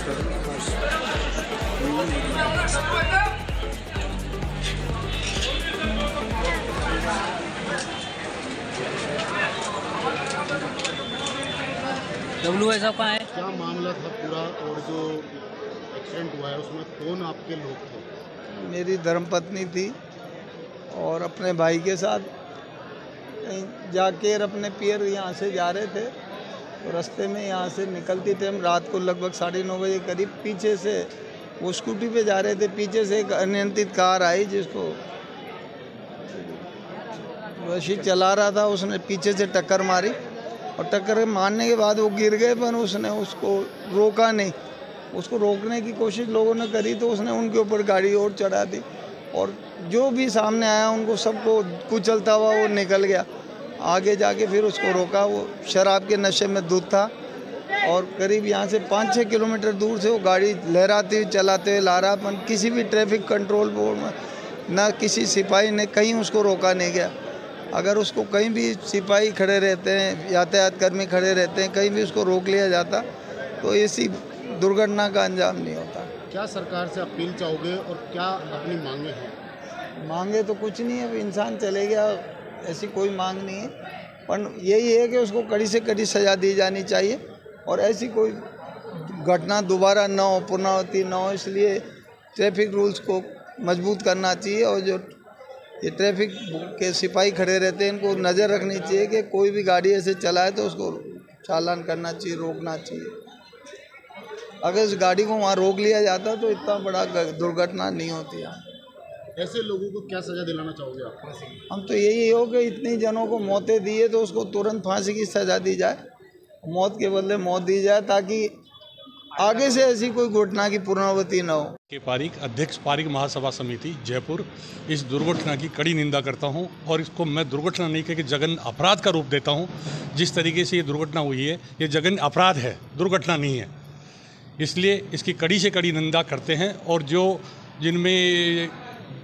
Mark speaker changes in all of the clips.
Speaker 1: W साहब कहाँ है?
Speaker 2: क्या मामला था पूरा, और जो एक्सीडेंट हुआ है उसमें कौन आपके लोग थे?
Speaker 3: मेरी धर्मपत्नी थी और अपने भाई के साथ कहीं जाके अपने पियर यहाँ से जा रहे थे, तो रास्ते में यहाँ से निकलती थे हम रात को लगभग 9:30 बजे करीब। पीछे से वो स्कूटी पे जा रहे थे, पीछे से एक अनियंत्रित कार आई जिसको वैसे चला रहा था, उसने पीछे से टक्कर मारी और टक्कर मारने के बाद वो गिर गए, पर उसने उसको रोका नहीं। उसको रोकने की कोशिश लोगों ने करी तो उसने उनके ऊपर गाड़ी और चढ़ा दी और जो भी सामने आया उनको सबको कुचलता हुआ वो निकल गया। आगे जाके फिर उसको रोका, वो शराब के नशे में धुत था और करीब यहाँ से 5-6 किलोमीटर दूर से वो गाड़ी लहराते हुए चलाते हुए ला रहा, पर किसी भी ट्रैफिक कंट्रोल बोर्ड में ना किसी सिपाही ने कहीं उसको रोका नहीं गया। अगर उसको कहीं भी सिपाही खड़े रहते हैं, यातायात कर्मी खड़े रहते हैं, कहीं भी उसको रोक लिया जाता तो ऐसी दुर्घटना का अंजाम नहीं होता।
Speaker 2: क्या सरकार से अपील चाहोगे और क्या अपनी मांगे हैं?
Speaker 3: मांगे तो कुछ नहीं है, अब इंसान चले गया, ऐसी कोई मांग नहीं है, पर यही है कि उसको कड़ी से कड़ी सज़ा दी जानी चाहिए और ऐसी कोई घटना दोबारा न हो, पुनरावृत्ति न हो। इसलिए ट्रैफिक रूल्स को मजबूत करना चाहिए और जो ये ट्रैफिक के सिपाही खड़े रहते हैं इनको नज़र रखनी चाहिए कि कोई भी गाड़ी ऐसे चलाए तो उसको चालान करना चाहिए, रोकना चाहिए। अगर इस गाड़ी को वहाँ रोक लिया जाता तो इतना बड़ा दुर्घटना नहीं होती है।
Speaker 2: ऐसे लोगों को क्या सज़ा दिलाना चाहोगे आप?
Speaker 3: हम तो यही हो कि इतनी जनों को मौतें दी है तो उसको तुरंत फांसी की सज़ा दी जाए, मौत के बदले मौत दी जाए, ताकि आगे से ऐसी कोई घटना की पुनरावृत्ति न हो।
Speaker 4: के पारिक अध्यक्ष पारिक महासभा समिति जयपुर इस दुर्घटना की कड़ी निंदा करता हूं और इसको मैं दुर्घटना नहीं कह के जघन्य अपराध का रूप देता हूं। जिस तरीके से ये दुर्घटना हुई है ये जघन्य अपराध है, दुर्घटना नहीं है। इसलिए इसकी कड़ी से कड़ी निंदा करते हैं और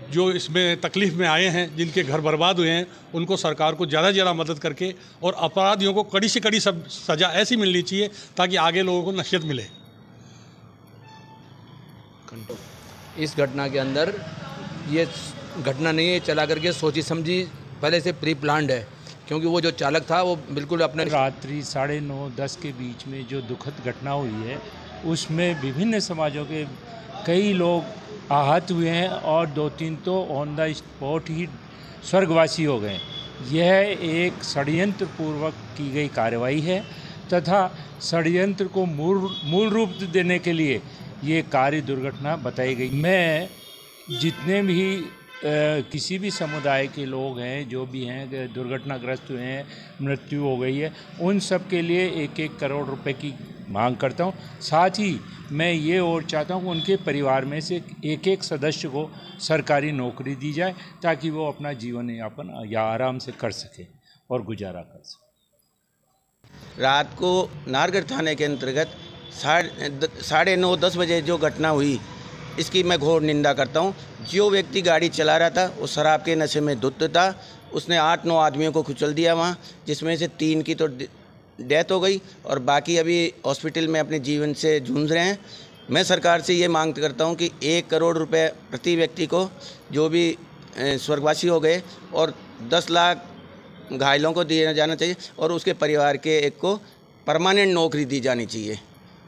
Speaker 4: जो इसमें तकलीफ़ में आए हैं, जिनके घर बर्बाद हुए हैं, उनको सरकार को ज़्यादा से ज़्यादा मदद करके और अपराधियों को कड़ी से कड़ी सज़ा ऐसी मिलनी चाहिए ताकि आगे लोगों को नसीहत मिले।
Speaker 5: इस घटना के अंदर ये घटना नहीं है चला करके सोची समझी पहले से प्री प्लान्ड है, क्योंकि वो जो चालक था वो बिल्कुल अपने
Speaker 6: रात्रि 9:30-10 के बीच में जो दुखद घटना हुई है उसमें विभिन्न समाजों के कई लोग आहत हुए हैं और 2-3 तो ऑन द स्पॉट ही स्वर्गवासी हो गए। यह एक षड्यंत्र पूर्वक की गई कार्रवाई है तथा षड्यंत्र को मूल रूप देने के लिए ये कार्य दुर्घटना बताई गई। मैं जितने भी किसी भी समुदाय के लोग हैं, जो भी हैं दुर्घटनाग्रस्त हुए हैं, मृत्यु हो गई है, उन सब के लिए 1-1 करोड़ रुपए की मांग करता हूं। साथ ही मैं ये और चाहता हूं कि उनके परिवार में से एक सदस्य को सरकारी नौकरी दी जाए ताकि वो अपना जीवन यापन या आराम से कर सके और गुजारा कर सके।
Speaker 7: रात को नारगढ़ थाने के अंतर्गत 9:30-10 बजे जो घटना हुई इसकी मैं घोर निंदा करता हूं। जो व्यक्ति गाड़ी चला रहा था वो शराब के नशे में धुत था। उसने 8-9 आदमियों को कुचल दिया वहाँ, जिसमें से 3 की तो डेथ हो गई और बाकी अभी हॉस्पिटल में अपने जीवन से जूझ रहे हैं। मैं सरकार से ये मांग करता हूँ कि 1 करोड़ रुपए प्रति व्यक्ति को जो भी स्वर्गवासी हो गए और 10 लाख घायलों को दिया जाना चाहिए और उसके परिवार के एक को परमानेंट नौकरी दी जानी चाहिए।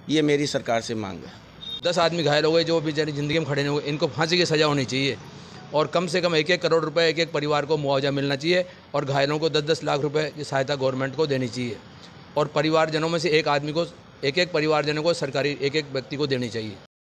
Speaker 7: ये मेरी सरकार से मांग है।
Speaker 5: 10 आदमी घायल हो गए जो बेचारी ज़िंदगी में खड़े नहीं हुए, इनको फांसी की सज़ा होनी चाहिए और कम से कम 1-1 करोड़ रुपए एक परिवार को मुआवजा मिलना चाहिए और घायलों को 10-10 लाख रुपए की सहायता गवर्नमेंट को देनी चाहिए और परिवारजनों में से एक आदमी को, एक परिवारजनों को सरकारी 1-1 व्यक्ति को देनी चाहिए।